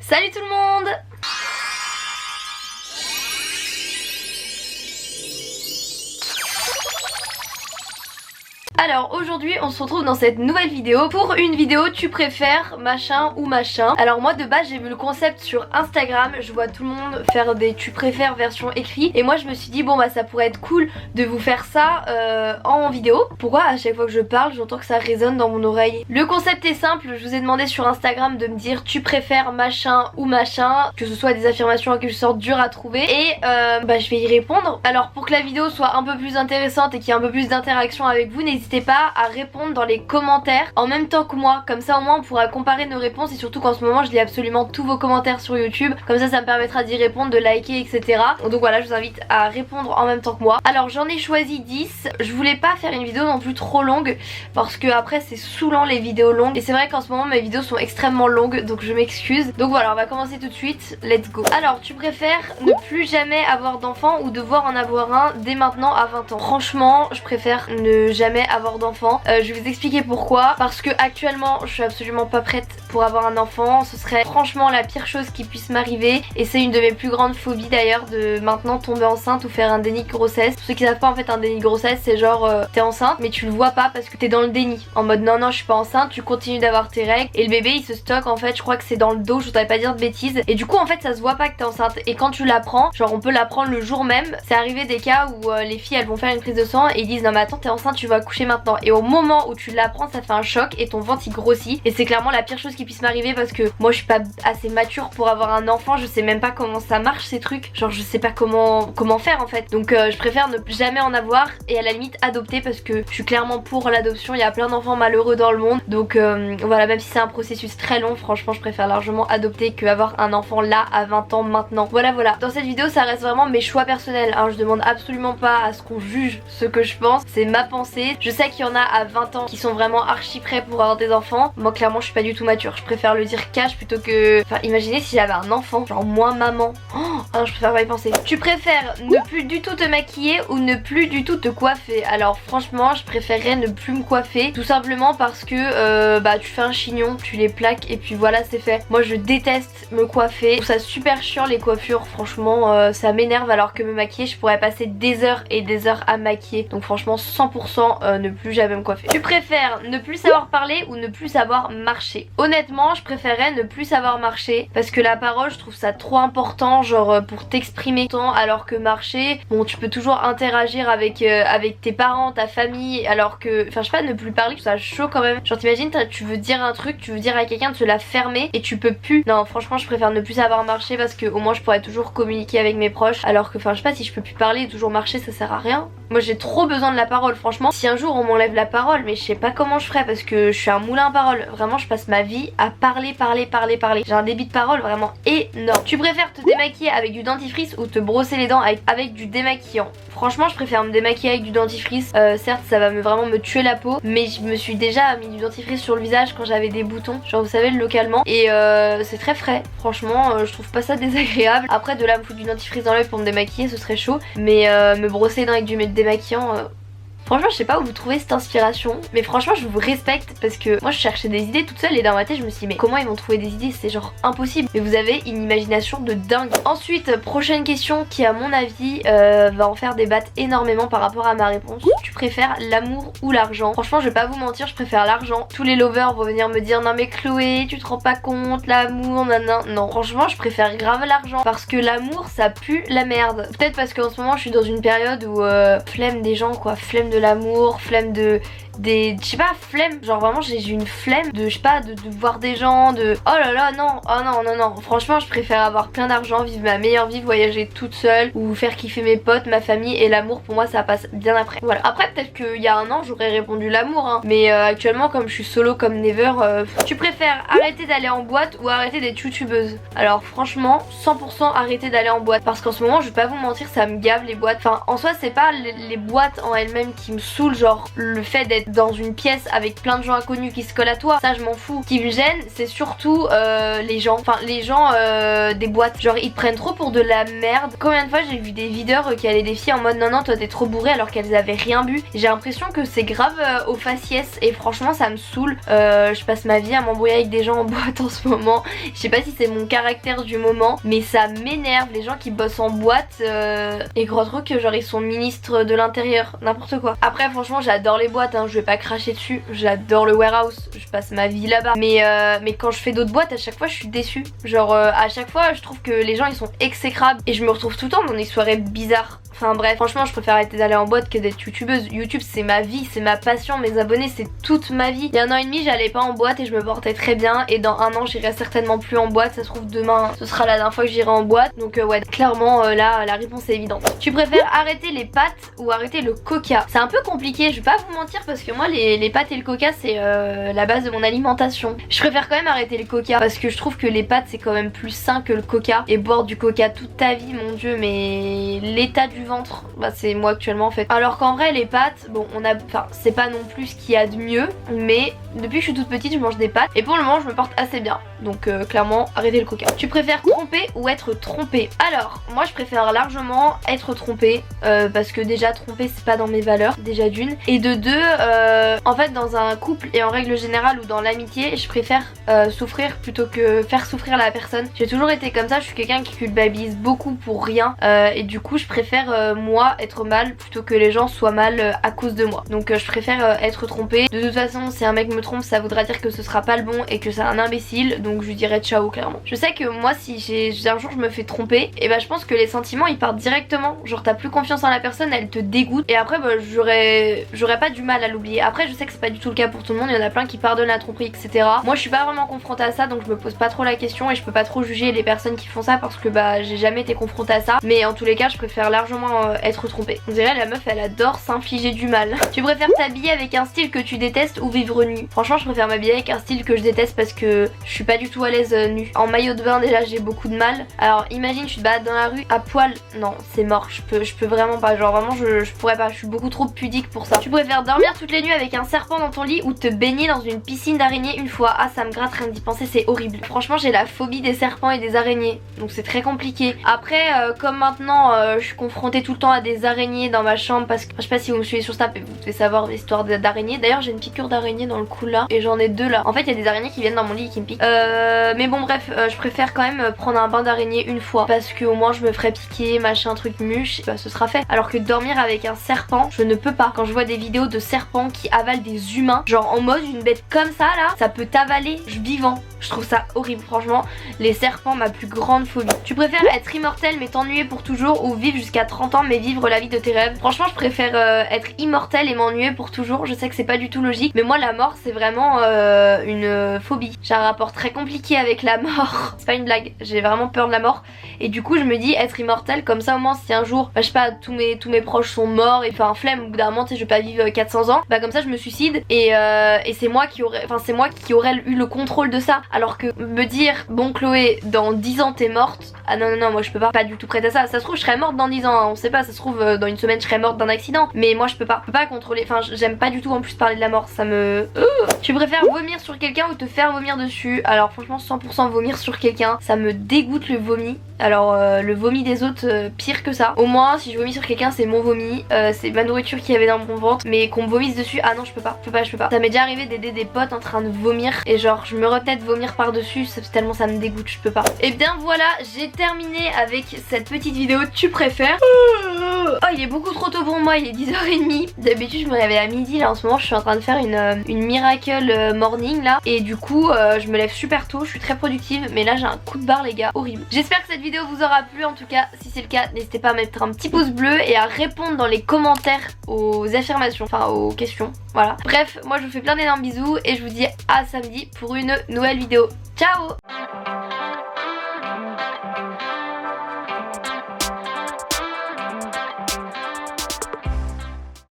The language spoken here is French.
Salut tout le monde! Alors aujourd'hui on se retrouve dans cette nouvelle vidéo pour une vidéo tu préfères machin ou machin. Alors moi de base j'ai vu le concept sur Instagram, je vois tout le monde faire des tu préfères version écrit et moi je me suis dit bon bah ça pourrait être cool de vous faire ça en vidéo. Pourquoi à chaque fois que je parle j'entends que ça résonne dans mon oreille? Le concept est simple, je vous ai demandé sur Instagram de me dire tu préfères machin ou machin, que ce soit des affirmations en quelque sorte dures à trouver et bah je vais y répondre. Alors pour que la vidéo soit un peu plus intéressante et qu'il y ait un peu plus d'interaction avec vous, n'hésitez pas à répondre dans les commentaires en même temps que moi, comme ça au moins on pourra comparer nos réponses et surtout qu'en ce moment je lis absolument tous vos commentaires sur YouTube, comme ça me permettra d'y répondre, de liker etc. Donc voilà, je vous invite à répondre en même temps que moi. Alors j'en ai choisi 10, je voulais pas faire une vidéo non plus trop longue parce que après c'est saoulant les vidéos longues et c'est vrai qu'en ce moment mes vidéos sont extrêmement longues donc je m'excuse. Donc voilà, on va commencer tout de suite, let's go. Alors tu préfères ne plus jamais avoir d'enfant ou devoir en avoir un dès maintenant à 20 ans? Franchement je préfère ne jamais avoir d'enfant. Je vais vous expliquer pourquoi. Parce que actuellement je suis absolument pas prête pour avoir un enfant. Ce serait franchement la pire chose qui puisse m'arriver et c'est une de mes plus grandes phobies d'ailleurs, de maintenant tomber enceinte ou faire un déni de grossesse. Pour ceux qui savent pas, en fait un déni de grossesse c'est genre t'es enceinte mais tu le vois pas parce que t'es dans le déni, en mode non je suis pas enceinte, tu continues d'avoir tes règles et le bébé il se stocke en fait, je crois que c'est dans le dos, je voudrais pas dire de bêtises, et du coup en fait ça se voit pas que t'es enceinte et quand tu l'apprends, genre on peut l'apprendre le jour même. C'est arrivé des cas où les filles elles vont faire une prise de sang et ils disent non mais attends t'es enceinte, tu vas accoucher maintenant, et au moment où tu l'apprends ça fait un choc et ton ventre il grossit et c'est clairement la pire chose qui puisse m'arriver parce que moi je suis pas assez mature pour avoir un enfant, je sais même pas comment ça marche ces trucs, genre je sais pas comment faire en fait, donc je préfère ne jamais en avoir et à la limite adopter parce que je suis clairement pour l'adoption, il y a plein d'enfants malheureux dans le monde, donc voilà, même si c'est un processus très long, franchement je préfère largement adopter que avoir un enfant là à 20 ans maintenant. Voilà. Dans cette vidéo ça reste vraiment mes choix personnels hein. Je demande absolument pas à ce qu'on juge ce que je pense, c'est ma pensée. Je sais qu'il y en a à 20 ans qui sont vraiment archi prêts pour avoir des enfants. Moi clairement je suis pas du tout mature, je préfère le dire cash plutôt que... Enfin imaginez si j'avais un enfant, genre moi maman. Oh non, je préfère pas y penser. Tu préfères ne plus du tout te maquiller ou ne plus du tout te coiffer? Alors franchement je préférerais ne plus me coiffer, tout simplement parce que bah tu fais un chignon, tu les plaques et puis voilà c'est fait. Moi je déteste me coiffer, je trouve ça super chiant les coiffures, franchement ça m'énerve, alors que me maquiller je pourrais passer des heures et des heures à maquiller. Donc franchement 100% ne plus jamais me coiffer. Tu préfères ne plus savoir parler ou ne plus savoir marcher? Honnêtement je préférerais ne plus savoir marcher parce que la parole je trouve ça trop important, genre pour t'exprimer tant, alors que marcher, bon tu peux toujours interagir avec tes parents, ta famille, alors que, enfin je sais pas, ne plus parler, je trouve ça chaud quand même. Genre t'imagines tu veux dire un truc, tu veux dire à quelqu'un de se la fermer et tu peux plus. Non franchement je préfère ne plus savoir marcher parce que au moins je pourrais toujours communiquer avec mes proches, alors que enfin je sais pas, si je peux plus parler et toujours marcher ça sert à rien. Moi j'ai trop besoin de la parole franchement. Si un jour on m'enlève la parole, mais je sais pas comment je ferais parce que je suis un moulin à parole. Vraiment je passe ma vie à parler. J'ai un débit de parole vraiment énorme. Tu préfères te démaquiller avec du dentifrice ou te brosser les dents avec du démaquillant? Franchement je préfère me démaquiller avec du dentifrice. Certes ça va vraiment me tuer la peau, mais je me suis déjà mis du dentifrice sur le visage quand j'avais des boutons, genre vous savez localement, et c'est très frais. Franchement je trouve pas ça désagréable. Après de là me foutre du dentifrice dans l'œil pour me démaquiller ce serait chaud, mais me brosser les dents avec du démaquillant... Franchement je sais pas où vous trouvez cette inspiration, mais franchement je vous respecte parce que moi je cherchais des idées toute seule et dans ma tête je me suis dit mais comment ils vont trouver des idées, c'est genre impossible. Mais vous avez une imagination de dingue. Ensuite prochaine question qui à mon avis va en faire débattre énormément par rapport à ma réponse. Tu préfères l'amour ou l'argent? Franchement je vais pas vous mentir, je préfère l'argent. Tous les lovers vont venir me dire non mais Chloé tu te rends pas compte, l'amour nanana. Non franchement je préfère grave l'argent parce que l'amour ça pue la merde. Peut-être parce qu'en ce moment je suis dans une période où flemme des gens quoi, flemme de l'amour, flemme je sais pas, flemme, genre vraiment j'ai une flemme de, je sais pas, de voir des gens, de oh là là non, oh non, franchement je préfère avoir plein d'argent, vivre ma meilleure vie, voyager toute seule ou faire kiffer mes potes, ma famille, et l'amour pour moi ça passe bien après. Voilà, après peut-être qu'il y a un an j'aurais répondu l'amour hein, mais actuellement comme je suis solo comme never, Tu préfères arrêter d'aller en boîte ou arrêter d'être youtubeuse? Alors franchement 100% arrêter d'aller en boîte parce qu'en ce moment je vais pas vous mentir ça me gave les boîtes, enfin en soi c'est pas les boîtes en elles-mêmes qui me saoule, genre le fait d'être dans une pièce avec plein de gens inconnus qui se collent à toi, ça je m'en fous. Ce qui me gêne c'est surtout les gens, enfin les gens des boîtes, genre ils te prennent trop pour de la merde. Combien de fois j'ai vu des videurs qui allaient des filles en mode non non toi t'es trop bourré alors qu'elles avaient rien bu. J'ai l'impression que c'est grave au faciès et franchement ça me saoule. Je passe ma vie à m'embrouiller avec des gens en boîte en ce moment. Je sais pas si c'est mon caractère du moment mais ça m'énerve les gens qui bossent en boîte et gros truc genre ils sont ministres de l'intérieur, n'importe quoi. Après franchement j'adore les boîtes hein, je vais pas cracher dessus, j'adore le warehouse, je passe ma vie là-bas. Mais quand je fais d'autres boîtes à chaque fois je suis déçue. Genre à chaque fois je trouve que les gens ils sont exécrables et je me retrouve tout le temps dans des soirées bizarres. Enfin bref, franchement je préfère arrêter d'aller en boîte que d'être youtubeuse. YouTube c'est ma vie, c'est ma passion, mes abonnés c'est toute ma vie. Il y a 1 an et demi j'allais pas en boîte et je me portais très bien et dans 1 an j'irai certainement plus en boîte. Ça se trouve demain ce sera la dernière fois que j'irai en boîte. Donc ouais clairement là la réponse est évidente. Tu préfères arrêter les pâtes ou arrêter le coca? C'est un peu compliqué, je vais pas vous mentir parce que moi les pâtes et le coca c'est la base de mon alimentation. Je préfère quand même arrêter le coca parce que je trouve que les pâtes c'est quand même plus sain que le coca. Et boire du coca toute ta vie mon dieu mais l'état du ventre, bah c'est moi actuellement en fait. Alors qu'en vrai les pâtes, bon on a, enfin c'est pas non plus ce qu'il y a de mieux, mais depuis que je suis toute petite je mange des pâtes et pour le moment je me porte assez bien. Donc clairement arrêtez le coca. Tu préfères tromper ou être trompé? Alors moi je préfère largement être trompé parce que déjà tromper c'est pas dans mes valeurs, déjà d'une. Et de deux, en fait dans un couple et en règle générale ou dans l'amitié je préfère souffrir plutôt que faire souffrir la personne. J'ai toujours été comme ça, je suis quelqu'un qui culpabilise beaucoup pour rien et du coup je préfère moi être mal plutôt que les gens soient mal à cause de moi. Donc je préfère être trompée. De toute façon si un mec me trompe ça voudra dire que ce sera pas le bon et que c'est un imbécile, donc je lui dirais ciao clairement. Je sais que moi si un jour je me fais tromper, et bah je pense que les sentiments ils partent directement. Genre t'as plus confiance en la personne, elle te dégoûte et après bah j'aurais pas du mal à l'oublier. Après je sais que c'est pas du tout le cas pour tout le monde, il y en a plein qui pardonnent la tromperie etc. Moi je suis pas vraiment confrontée à ça donc je me pose pas trop la question et je peux pas trop juger les personnes qui font ça parce que bah j'ai jamais été confrontée à ça. Mais en tous les cas je préfère largement être trompée. On dirait la meuf elle adore s'infliger du mal. Tu préfères t'habiller avec un style que tu détestes ou vivre nu? Franchement je préfère m'habiller avec un style que je déteste parce que je suis pas du tout à l'aise nu. En maillot de bain déjà j'ai beaucoup de mal. Alors imagine tu te balades dans la rue à poil, non c'est mort, je peux vraiment pas, genre vraiment je pourrais pas, je suis beaucoup trop pudique pour ça. Tu préfères dormir toutes les nuits avec un serpent dans ton lit ou te baigner dans une piscine d'araignées une fois? Ah ça me gratte rien d'y penser, c'est horrible. Franchement j'ai la phobie des serpents et des araignées donc c'est très compliqué. Après comme maintenant je suis confrontée tout le temps à des araignées dans ma chambre parce que je sais pas si vous me suivez sur Snap et vous devez savoir l'histoire d'araignées. D'ailleurs j'ai une piqûre d'araignée dans le cou là et j'en ai 2 là. En fait il y a des araignées qui viennent dans mon lit et qui me piquent. Mais bon bref je préfère quand même prendre un bain d'araignée une fois parce que au moins je me ferai piquer machin truc muche, bah ce sera fait. Alors que dormir avec un serpent je ne peux pas. Quand je vois des vidéos de serpents qui avalent des humains, genre en mode une bête comme ça là, ça peut t'avaler vivant. Je trouve ça horrible franchement. Les serpents ma plus grande phobie. Tu préfères être immortel mais t'ennuyer pour toujours ou vivre jusqu'à 30 ans mais vivre la vie de tes rêves? Franchement je préfère être immortel et m'ennuyer pour toujours. Je sais que c'est pas du tout logique mais moi la mort c'est vraiment une phobie. J'ai un rapport très compliqué avec la mort. C'est pas une blague, j'ai vraiment peur de la mort et du coup je me dis être immortel comme ça au moins si un jour bah, je sais pas tous mes proches sont morts et enfin flemme au bout d'un moment tu sais je vais pas vivre 400 ans, bah comme ça je me suicide et c'est moi qui aurais eu le contrôle de ça. Alors que me dire bon Chloé dans 10 ans t'es morte, ah non moi je peux pas du tout prête à ça. Ça se trouve je serais morte dans 10 ans hein, on sait pas, ça se trouve dans une semaine je serais morte d'un accident mais moi je peux pas contrôler, enfin j'aime pas du tout en plus parler de la mort, ça me... Tu préfères vomir sur quelqu'un ou te faire vomir dessus? Alors franchement 100% vomir sur quelqu'un, ça me dégoûte le vomi. Alors le vomi des autres pire que ça. Au moins si je vomis sur quelqu'un c'est mon vomi, c'est ma nourriture qui avait dans mon ventre, mais qu'on me vomisse dessus, ah non je peux pas. Ça m'est déjà arrivé d'aider des potes en train de vomir et genre je me retenais de vomir par dessus tellement ça me dégoûte, je peux pas. Et bien voilà j'ai terminé avec cette petite vidéo tu préfères. Oh il est beaucoup trop tôt pour moi, il est 10h30. D'habitude je me réveille à midi, là en ce moment je suis en train de faire une miracle morning là et du coup je me lève super tôt, je suis très productive mais là j'ai un coup de barre les gars, horrible. J'espère que cette vidéo vous aura plu, en tout cas si c'est le cas n'hésitez pas à mettre un petit pouce bleu et à répondre dans les commentaires aux affirmations, enfin aux questions, voilà. Bref moi je vous fais plein d'énormes bisous et je vous dis à samedi pour une nouvelle vidéo. Ciao.